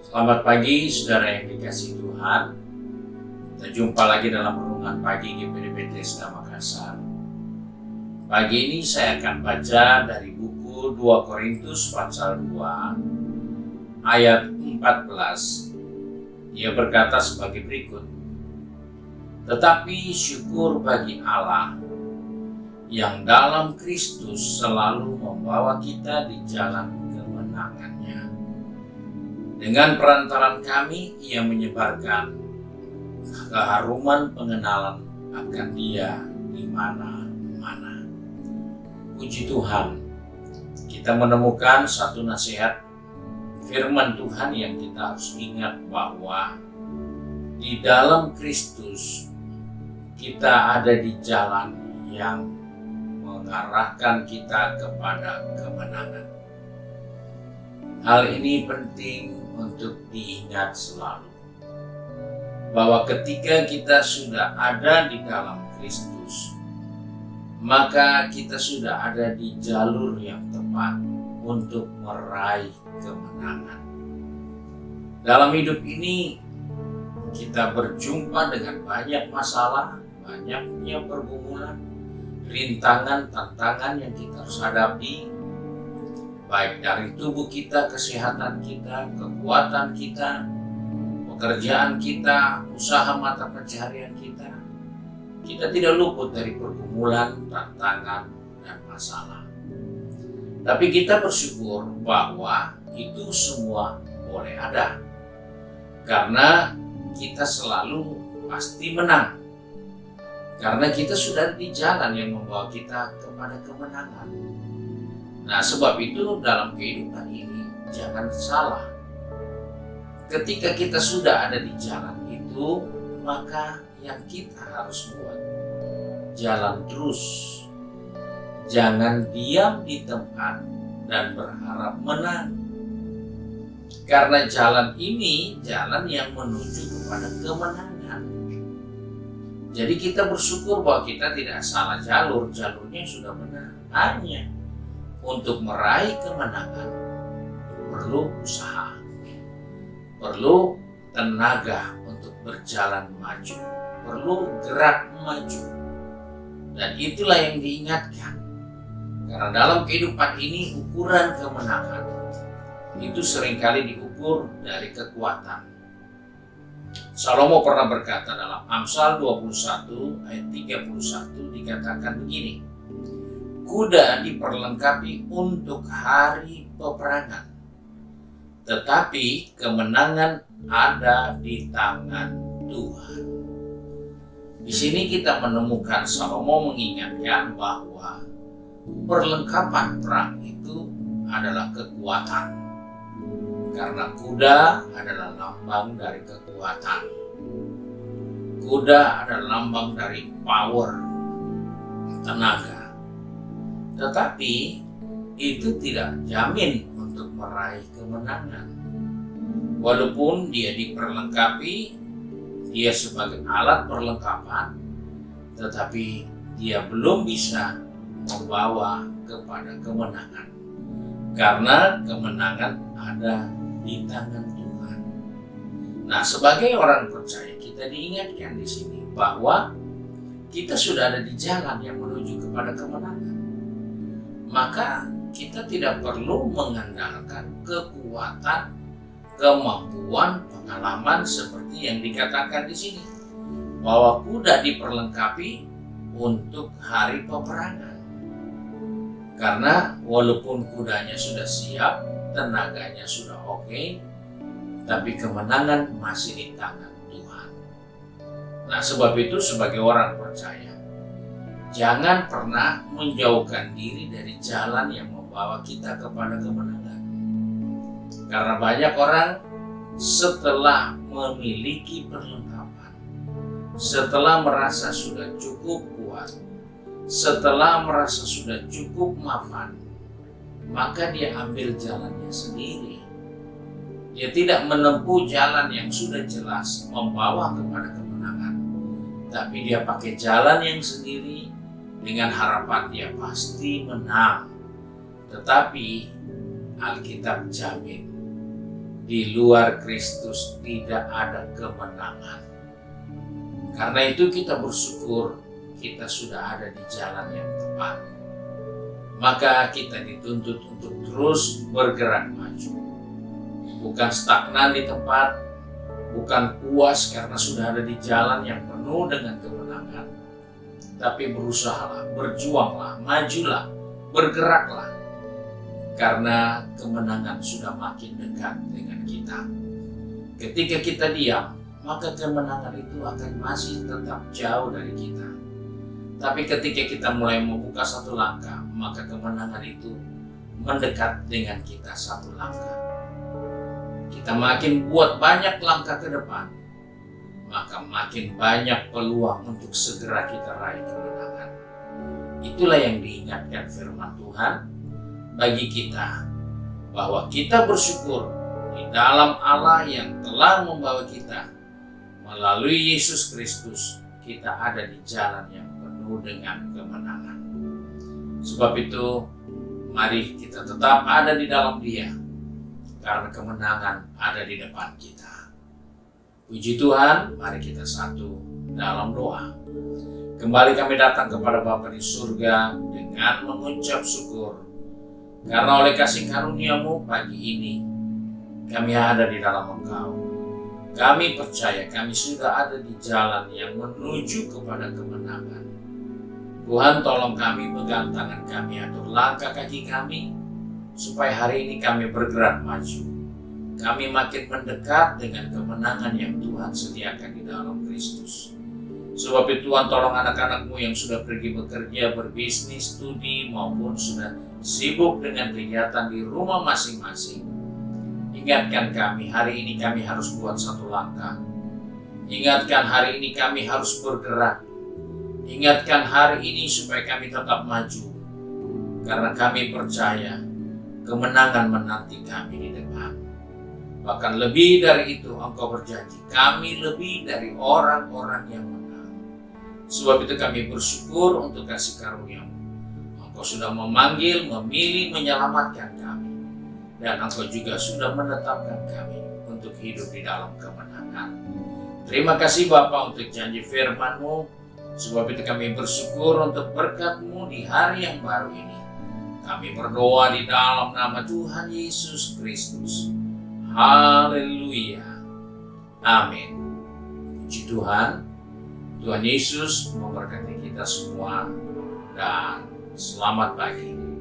Selamat pagi, saudara yang dikasihi Tuhan. Kita jumpa lagi dalam renungan pagi GPD Bethesda Makassar. Pagi ini saya akan baca dari buku 2 Korintus pasal 2 ayat 14. Ia berkata sebagai berikut: Tetapi syukur bagi Allah yang dalam Kristus selalu membawa kita di jalan kemenangannya. Dengan perantaran kami, ia menyebarkan keharuman pengenalan akan Dia di mana-mana. Puji Tuhan, kita menemukan satu nasihat firman Tuhan yang kita harus ingat bahwa di dalam Kristus kita ada di jalan yang mengarahkan kita kepada kemenangan. Hal ini penting untuk diingat selalu, bahwa ketika kita sudah ada di dalam Kristus, maka kita sudah ada di jalur yang tepat untuk meraih kemenangan. Dalam hidup ini kita berjumpa dengan banyak masalah, banyaknya pergumulan, rintangan, tantangan yang kita harus hadapi, baik dari tubuh kita, kesehatan kita, kekuatan kita, pekerjaan kita, usaha mata pencaharian kita. Kita tidak luput dari pergumulan, tantangan, dan masalah. Tapi kita bersyukur bahwa itu semua boleh ada, karena kita selalu pasti menang. Karena kita sudah di jalan yang membawa kita kepada kemenangan. Nah, sebab itu dalam kehidupan ini jangan salah. Ketika kita sudah ada di jalan itu, maka yang kita harus buat jalan terus. Jangan diam di tempat dan berharap menang. Karena jalan ini jalan yang menuju kepada kemenangan. Jadi kita bersyukur bahwa kita tidak salah jalur, jalurnya sudah benar. Hanya untuk meraih kemenangan perlu usaha, perlu tenaga untuk berjalan maju, perlu gerak maju. Dan itulah yang diingatkan. Karena dalam kehidupan ini ukuran kemenangan itu seringkali diukur dari kekuatan. Salomo pernah berkata dalam Amsal 21 ayat 31 dikatakan begini: Kuda diperlengkapi untuk hari peperangan, tetapi kemenangan ada di tangan Tuhan. Di sini kita menemukan Salomo mengingatkan bahwa perlengkapan perang itu adalah kekuatan, karena kuda adalah lambang dari kekuatan. Kuda adalah lambang dari power, tenaga. Tetapi itu tidak jamin untuk meraih kemenangan. Walaupun dia diperlengkapi, dia sebagai alat perlengkapan, tetapi dia belum bisa membawa kepada kemenangan. Karena kemenangan ada di tangan Tuhan. Nah, sebagai orang percaya kita diingatkan di sini bahwa kita sudah ada di jalan yang menuju kepada kemenangan. Maka kita tidak perlu mengandalkan kekuatan, kemampuan, pengalaman seperti yang dikatakan di sini, bahwa kuda diperlengkapi untuk hari peperangan. Karena walaupun kudanya sudah siap, tenaganya sudah oke, tapi kemenangan masih di tangan Tuhan. Nah, sebab itu sebagai orang percaya, jangan pernah menjauhkan diri dari jalan yang membawa kita kepada kemenangan. Karena banyak orang setelah memiliki perlengkapan, setelah merasa sudah cukup kuat, setelah merasa sudah cukup mapan, maka dia ambil jalannya sendiri. Dia tidak menempuh jalan yang sudah jelas membawa kepada kemenangan, tapi dia pakai jalan yang sendiri dengan harapan dia pasti menang. Tetapi Alkitab jamin Di luar Kristus tidak ada kemenangan. Karena itu kita bersyukur kita sudah ada di jalan yang tepat. Maka kita dituntut untuk terus bergerak maju. Bukan stagnan di tempat, bukan puas karena sudah ada di jalan yang penuh dengan kemenangan. Tapi berusahalah, berjuanglah, majulah, bergeraklah. Karena kemenangan sudah makin dekat dengan kita. Ketika kita diam, maka kemenangan itu akan masih tetap jauh dari kita. Tapi ketika kita mulai membuka satu langkah, maka kemenangan itu mendekat dengan kita satu langkah. Kita makin buat banyak langkah ke depan, maka makin banyak peluang untuk segera kita raih kemenangan. Itulah yang diingatkan firman Tuhan bagi kita, bahwa kita bersyukur di dalam Allah yang telah membawa kita melalui Yesus Kristus. Kita ada di jalan yang penuh dengan kemenangan. Sebab itu, mari kita tetap ada di dalam Dia, karena kemenangan ada di depan kita. Puji Tuhan, mari kita satu dalam doa. Kembali kami datang kepada Bapa di surga dengan mengucap syukur, karena oleh kasih karunia-Mu pagi ini, kami ada di dalam Engkau. Kami percaya kami sudah ada di jalan yang menuju kepada kemenangan. Tuhan, tolong kami, pegang tangan kami, atur langkah kaki kami, supaya hari ini kami bergerak maju. Kami makin mendekat dengan kemenangan yang Tuhan sediakan di dalam Kristus. Sebab itu Tuhan, tolong anak-anak-Mu yang sudah pergi bekerja, berbisnis, studi, maupun sudah sibuk dengan kegiatan di rumah masing-masing. Ingatkan kami, hari ini kami harus buat satu langkah. Ingatkan hari ini kami harus bergerak. Ingatkan hari ini supaya kami tetap maju. Karena kami percaya kemenangan menanti kami di depan. Bahkan lebih dari itu, Engkau berjanji kami lebih dari orang-orang yang menang. Sebab itu kami bersyukur untuk kasih karunia-Mu. Engkau sudah memanggil, memilih, menyelamatkan kami. Dan Engkau juga sudah menetapkan kami untuk hidup di dalam kemenangan. Terima kasih Bapa untuk janji firman-Mu. Sebab itu kami bersyukur untuk berkat-Mu di hari yang baru ini. Kami berdoa di dalam nama Tuhan Yesus Kristus. Haleluya. Amin. Puji Tuhan. Tuhan Yesus memberkati kita semua. Dan selamat pagi.